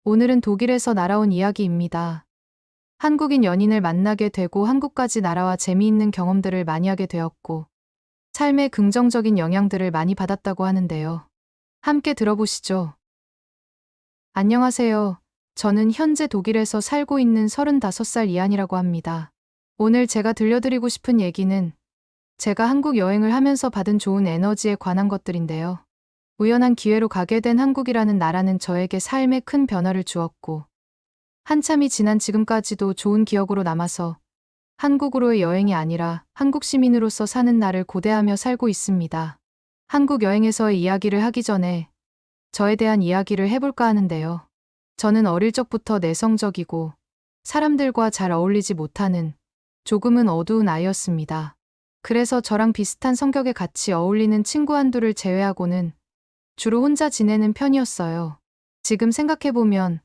오늘은 독일에서 날아온 이야기입니다. 한국인 연인을 만나게 되고 한국까지 날아와 재미있는 경험들을 많이 하게 되었고, 삶에 긍정적인 영향들을 많이 받았다고 하는데요. 함께 들어보시죠. 안녕하세요. 저는 현재 독일에서 살고 있는 35살 이한이라고 합니다. 오늘 제가 들려드리고 싶은 얘기는 제가 한국 여행을 하면서 받은 좋은 에너지에 관한 것들인데요. 우연한 기회로 가게 된 한국이라는 나라는 저에게 삶에 큰 변화를 주었고, 한참이 지난 지금까지도 좋은 기억으로 남아서 한국으로의 여행이 아니라 한국 시민으로서 사는 나를 고대하며 살고 있습니다. 한국 여행에서의 이야기를 하기 전에 저에 대한 이야기를 해볼까 하는데요. 저는 어릴 적부터 내성적이고 사람들과 잘 어울리지 못하는 조금은 어두운 아이였습니다. 그래서 저랑 비슷한 성격에 같이 어울리는 친구 한둘을 제외하고는 주로 혼자 지내는 편이었어요. 지금 생각해보면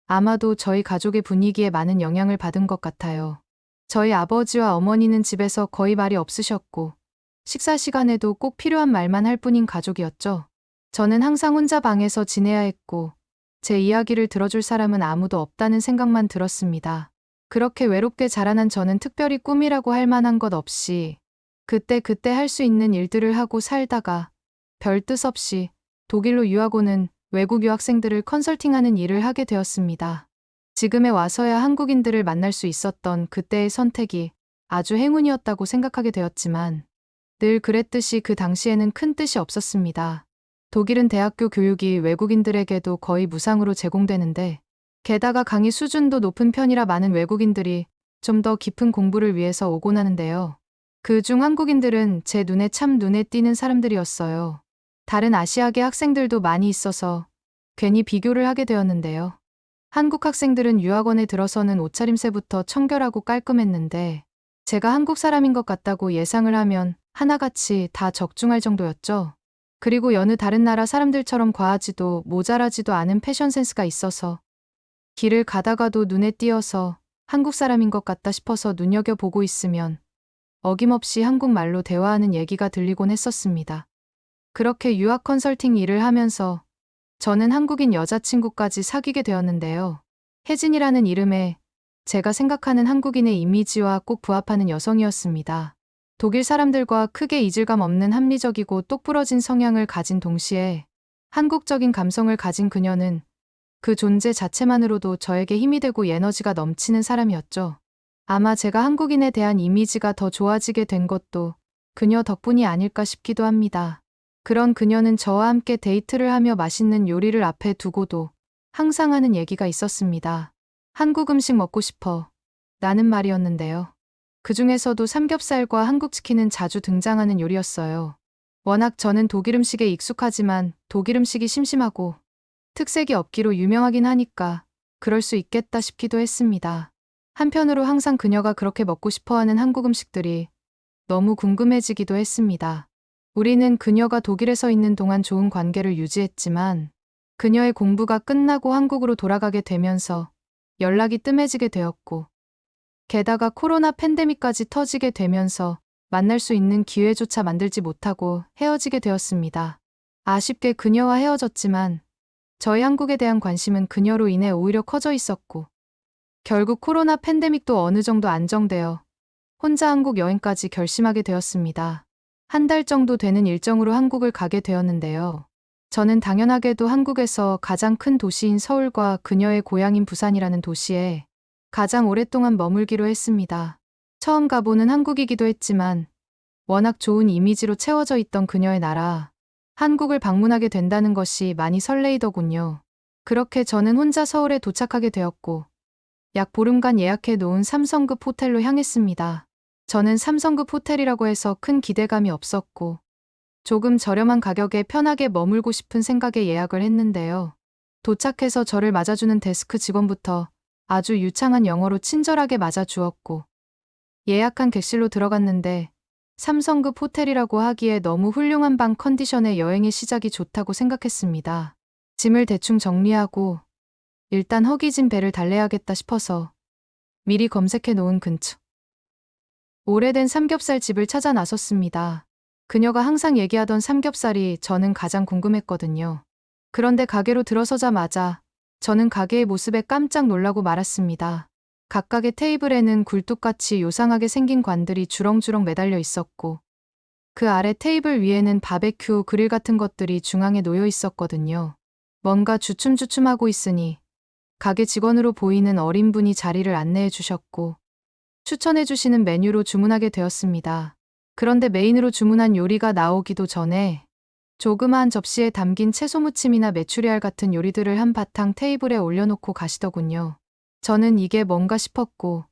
아마도 저희 가족의 분위기에 많은 영향을 받은 것 같아요. 저희 아버지와 어머니는 집에서 거의 말이 없으셨고, 식사 시간에도 꼭 필요한 말만 할 뿐인 가족이었죠. 저는 항상 혼자 방에서 지내야 했고, 제 이야기를 들어줄 사람은 아무도 없다는 생각만 들었습니다. 그렇게 외롭게 자라난 저는 특별히 꿈이라고 할 만한 것 없이 그때 할 수 있는 일들을 하고 살다가 별 뜻 없이 독일로 유학 오는 외국 유학생들을 컨설팅하는 일을 하게 되었습니다. 지금에 와서야 한국인들을 만날 수 있었던 그때의 선택이 아주 행운이었다고 생각하게 되었지만 늘 그랬듯이 그 당시에는 큰 뜻이 없었습니다. 독일은 대학교 교육이 외국인들에게도 거의 무상으로 제공되는데 게다가 강의 수준도 높은 편이라 많은 외국인들이 좀 더 깊은 공부를 위해서 오곤 하는데요. 그중 한국인들은 제 눈에 참 눈에 띄는 사람들이었어요. 다른 아시아계 학생들도 많이 있어서 괜히 비교를 하게 되었는데요. 한국 학생들은 유학원에 들어서는 옷차림새부터 청결하고 깔끔했는데 제가 한국 사람인 것 같다고 예상을 하면 하나같이 다 적중할 정도였죠. 그리고 여느 다른 나라 사람들처럼 과하지도 모자라지도 않은 패션 센스가 있어서 길을 가다가도 눈에 띄어서 한국 사람인 것 같다 싶어서 눈여겨보고 있으면 어김없이 한국말로 대화하는 얘기가 들리곤 했었습니다. 그렇게 유학 컨설팅 일을 하면서 저는 한국인 여자친구까지 사귀게 되었는데요. 혜진이라는 이름에 제가 생각하는 한국인의 이미지와 꼭 부합하는 여성이었습니다. 독일 사람들과 크게 이질감 없는 합리적이고 똑부러진 성향을 가진 동시에 한국적인 감성을 가진 그녀는 그 존재 자체만으로도 저에게 힘이 되고 에너지가 넘치는 사람이었죠. 아마 제가 한국인에 대한 이미지가 더 좋아지게 된 것도 그녀 덕분이 아닐까 싶기도 합니다. 그런 그녀는 저와 함께 데이트를 하며 맛있는 요리를 앞에 두고도 항상 하는 얘기가 있었습니다. 한국 음식 먹고 싶어. 라는 말이었는데요. 그 중에서도 삼겹살과 한국 치킨은 자주 등장하는 요리였어요. 워낙 저는 독일 음식에 익숙하지만 독일 음식이 심심하고 특색이 없기로 유명하긴 하니까 그럴 수 있겠다 싶기도 했습니다. 한편으로 항상 그녀가 그렇게 먹고 싶어하는 한국 음식들이 너무 궁금해지기도 했습니다. 우리는 그녀가 독일에서 있는 동안 좋은 관계를 유지했지만 그녀의 공부가 끝나고 한국으로 돌아가게 되면서 연락이 뜸해지게 되었고 게다가 코로나 팬데믹까지 터지게 되면서 만날 수 있는 기회조차 만들지 못하고 헤어지게 되었습니다. 아쉽게 그녀와 헤어졌지만 저희 한국에 대한 관심은 그녀로 인해 오히려 커져 있었고 결국 코로나 팬데믹도 어느 정도 안정되어 혼자 한국 여행까지 결심하게 되었습니다. 한 달 정도 되는 일정으로 한국을 가게 되었는데요. 저는 당연하게도 한국에서 가장 큰 도시인 서울과 그녀의 고향인 부산이라는 도시에 가장 오랫동안 머물기로 했습니다. 처음 가보는 한국이기도 했지만 워낙 좋은 이미지로 채워져 있던 그녀의 나라, 한국을 방문하게 된다는 것이 많이 설레이더군요. 그렇게 저는 혼자 서울에 도착하게 되었고 약 보름간 예약해 놓은 3성급 호텔로 향했습니다. 저는 3성급 호텔이라고 해서 큰 기대감이 없었고 조금 저렴한 가격에 편하게 머물고 싶은 생각에 예약을 했는데요. 도착해서 저를 맞아주는 데스크 직원부터 아주 유창한 영어로 친절하게 맞아주었고 예약한 객실로 들어갔는데 3성급 호텔이라고 하기에 너무 훌륭한 방 컨디션의 여행의 시작이 좋다고 생각했습니다. 짐을 대충 정리하고 일단 허기진 배를 달래야겠다 싶어서 미리 검색해 놓은 근처 오래된 삼겹살 집을 찾아 나섰습니다. 그녀가 항상 얘기하던 삼겹살이 저는 가장 궁금했거든요. 그런데 가게로 들어서자마자 저는 가게의 모습에 깜짝 놀라고 말았습니다. 각각의 테이블에는 굴뚝같이 요상하게 생긴 관들이 주렁주렁 매달려 있었고 그 아래 테이블 위에는 바베큐 그릴 같은 것들이 중앙에 놓여 있었거든요. 뭔가 주춤주춤하고 있으니 가게 직원으로 보이는 어린 분이 자리를 안내해 주셨고 추천해 주시는 메뉴로 주문하게 되었습니다. 그런데 메인으로 주문한 요리가 나오기도 전에 조그마한 접시에 담긴 채소 무침이나 메추리알 같은 요리들을 한바탕 테이블에 올려놓고 가시더군요. 저는 이게 뭔가 싶었고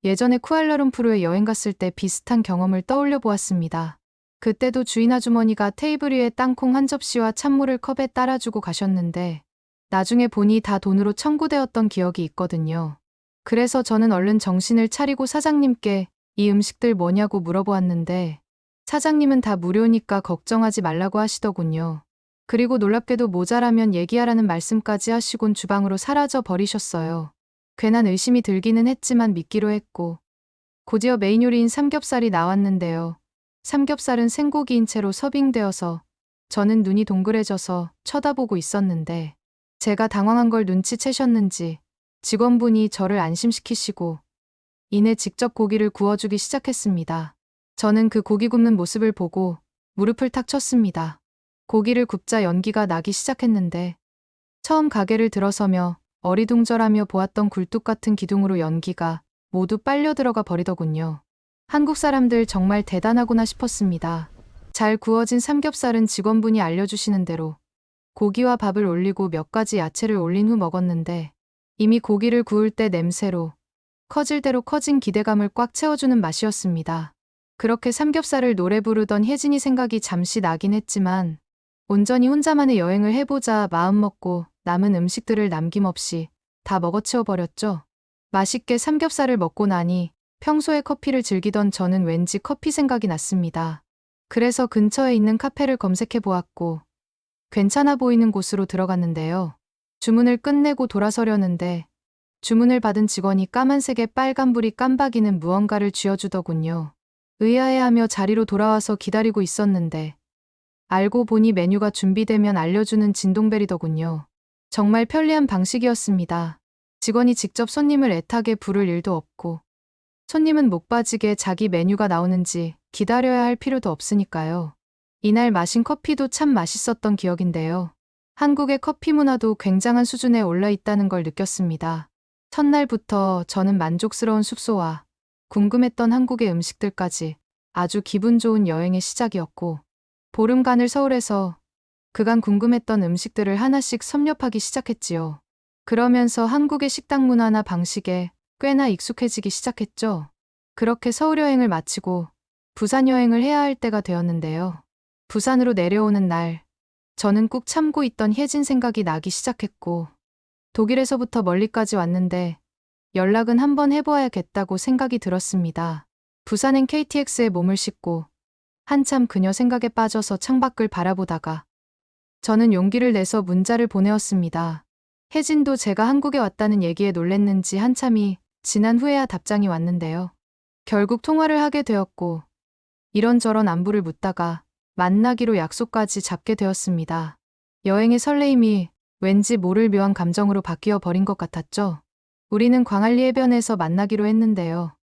예전에 쿠알라룸푸르에 여행 갔을 때 비슷한 경험을 떠올려 보았습니다. 그때도 주인 아주머니가 테이블 위에 땅콩 한 접시와 찬물을 컵에 따라주고 가셨는데 나중에 보니 다 돈으로 청구되었던 기억이 있거든요. 그래서 저는 얼른 정신을 차리고 사장님께 이 음식들 뭐냐고 물어보았는데 사장님은 다 무료니까 걱정하지 말라고 하시더군요. 그리고 놀랍게도 모자라면 얘기하라는 말씀까지 하시곤 주방으로 사라져 버리셨어요. 괜한 의심이 들기는 했지만 믿기로 했고 곧이어 메인 요리인 삼겹살이 나왔는데요. 삼겹살은 생고기인 채로 서빙되어서 저는 눈이 동그래져서 쳐다보고 있었는데 제가 당황한 걸 눈치채셨는지 직원분이 저를 안심시키시고 이내 직접 고기를 구워주기 시작했습니다. 저는 그 고기 굽는 모습을 보고 무릎을 탁 쳤습니다. 고기를 굽자 연기가 나기 시작했는데 처음 가게를 들어서며 어리둥절하며 보았던 굴뚝 같은 기둥으로 연기가 모두 빨려 들어가 버리더군요. 한국 사람들 정말 대단하구나 싶었습니다. 잘 구워진 삼겹살은 직원분이 알려주시는 대로 고기와 밥을 올리고 몇 가지 야채를 올린 후 먹었는데 이미 고기를 구울 때 냄새로 커질 대로 커진 기대감을 꽉 채워주는 맛이었습니다. 그렇게 삼겹살을 노래 부르던 혜진이 생각이 잠시 나긴 했지만 온전히 혼자만의 여행을 해보자 마음먹고 남은 음식들을 남김없이 다 먹어치워버렸죠. 맛있게 삼겹살을 먹고 나니 평소에 커피를 즐기던 저는 왠지 커피 생각이 났습니다. 그래서 근처에 있는 카페를 검색해 보았고 괜찮아 보이는 곳으로 들어갔는데요. 주문을 끝내고 돌아서려는데 주문을 받은 직원이 까만색의 빨간불이 깜박이는 무언가를 쥐어주더군요. 의아해하며 자리로 돌아와서 기다리고 있었는데 알고 보니 메뉴가 준비되면 알려주는 진동벨이더군요. 정말 편리한 방식이었습니다. 직원이 직접 손님을 애타게 부를 일도 없고 손님은 목 빠지게 자기 메뉴가 나오는지 기다려야 할 필요도 없으니까요. 이날 마신 커피도 참 맛있었던 기억인데요. 한국의 커피 문화도 굉장한 수준에 올라 있다는 걸 느꼈습니다. 첫날부터 저는 만족스러운 숙소와 궁금했던 한국의 음식들까지 아주 기분 좋은 여행의 시작이었고 보름간을 서울에서 그간 궁금했던 음식들을 하나씩 섭렵하기 시작했지요. 그러면서 한국의 식당 문화나 방식에 꽤나 익숙해지기 시작했죠. 그렇게 서울 여행을 마치고 부산 여행을 해야 할 때가 되었는데요. 부산으로 내려오는 날, 저는 꾹 참고 있던 혜진 생각이 나기 시작했고 독일에서부터 멀리까지 왔는데 연락은 한번 해보아야겠다고 생각이 들었습니다. 부산행 KTX에 몸을 싣고 한참 그녀 생각에 빠져서 창밖을 바라보다가 저는 용기를 내서 문자를 보내었습니다. 혜진도 제가 한국에 왔다는 얘기에 놀랬는지 한참이 지난 후에야 답장이 왔는데요. 결국 통화를 하게 되었고 이런저런 안부를 묻다가 만나기로 약속까지 잡게 되었습니다. 여행의 설레임이 왠지 모를 묘한 감정으로 바뀌어 버린 것 같았죠. 우리는 광안리 해변에서 만나기로 했는데요.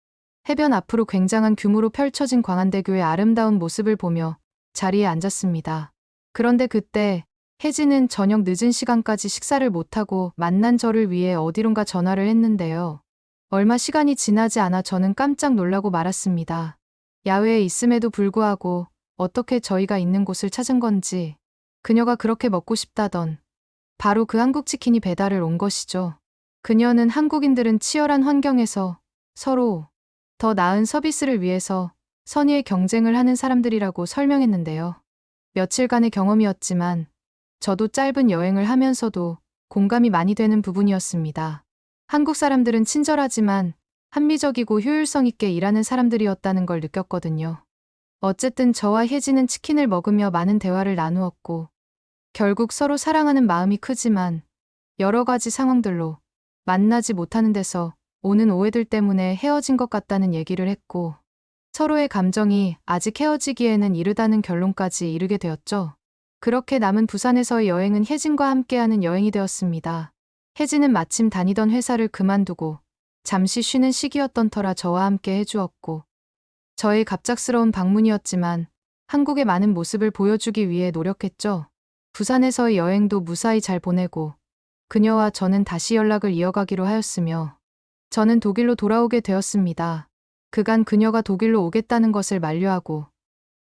해변 앞으로 굉장한 규모로 펼쳐진 광안대교의 아름다운 모습을 보며 자리에 앉았습니다. 그런데 그때 혜진은 저녁 늦은 시간까지 식사를 못하고 만난 저를 위해 어디론가 전화를 했는데요. 얼마 시간이 지나지 않아 저는 깜짝 놀라고 말았습니다. 야외에 있음에도 불구하고 어떻게 저희가 있는 곳을 찾은 건지 그녀가 그렇게 먹고 싶다던 바로 그 한국 치킨이 배달을 온 것이죠. 그녀는 한국인들은 치열한 환경에서 서로 더 나은 서비스를 위해서 선의의 경쟁을 하는 사람들이라고 설명했는데요. 며칠간의 경험이었지만 저도 짧은 여행을 하면서도 공감이 많이 되는 부분이었습니다. 한국 사람들은 친절하지만 합리적이고 효율성 있게 일하는 사람들이었다는 걸 느꼈거든요. 어쨌든 저와 혜진은 치킨을 먹으며 많은 대화를 나누었고 결국 서로 사랑하는 마음이 크지만 여러 가지 상황들로 만나지 못하는 데서 오는 오해들 때문에 헤어진 것 같다는 얘기를 했고 서로의 감정이 아직 헤어지기에는 이르다는 결론까지 이르게 되었죠. 그렇게 남은 부산에서의 여행은 혜진과 함께하는 여행이 되었습니다. 혜진은 마침 다니던 회사를 그만두고 잠시 쉬는 시기였던 터라 저와 함께 해주었고, 저의 갑작스러운 방문이었지만 한국의 많은 모습을 보여주기 위해 노력했죠. 부산에서의 여행도 무사히 잘 보내고 그녀와 저는 다시 연락을 이어가기로 하였으며 저는 독일로 돌아오게 되었습니다. 그간 그녀가 독일로 오겠다는 것을 만류하고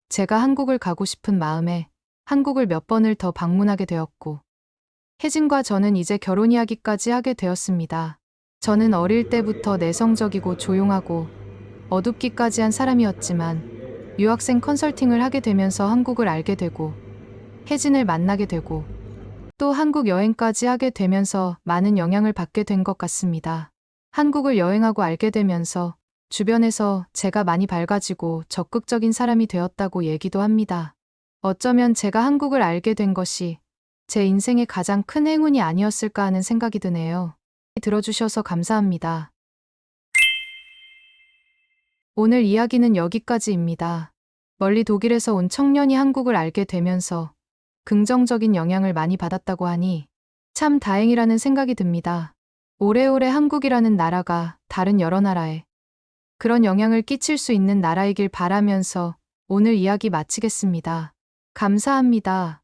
제가 한국을 가고 싶은 마음에 한국을 몇 번을 더 방문하게 되었고, 혜진과 저는 이제 결혼 이야기까지 하게 되었습니다. 저는 어릴 때부터 내성적이고 조용하고 어둡기까지 한 사람이었지만 유학생 컨설팅을 하게 되면서 한국을 알게 되고 혜진을 만나게 되고 또 한국 여행까지 하게 되면서 많은 영향을 받게 된 것 같습니다. 한국을 여행하고 알게 되면서 주변에서 제가 많이 밝아지고 적극적인 사람이 되었다고 얘기도 합니다. 어쩌면 제가 한국을 알게 된 것이 제 인생의 가장 큰 행운이 아니었을까 하는 생각이 드네요. 들어주셔서 감사합니다. 오늘 이야기는 여기까지입니다. 멀리 독일에서 온 청년이 한국을 알게 되면서 긍정적인 영향을 많이 받았다고 하니 참 다행이라는 생각이 듭니다. 오래오래 한국이라는 나라가 다른 여러 나라에 그런 영향을 끼칠 수 있는 나라이길 바라면서 오늘 이야기 마치겠습니다. 감사합니다.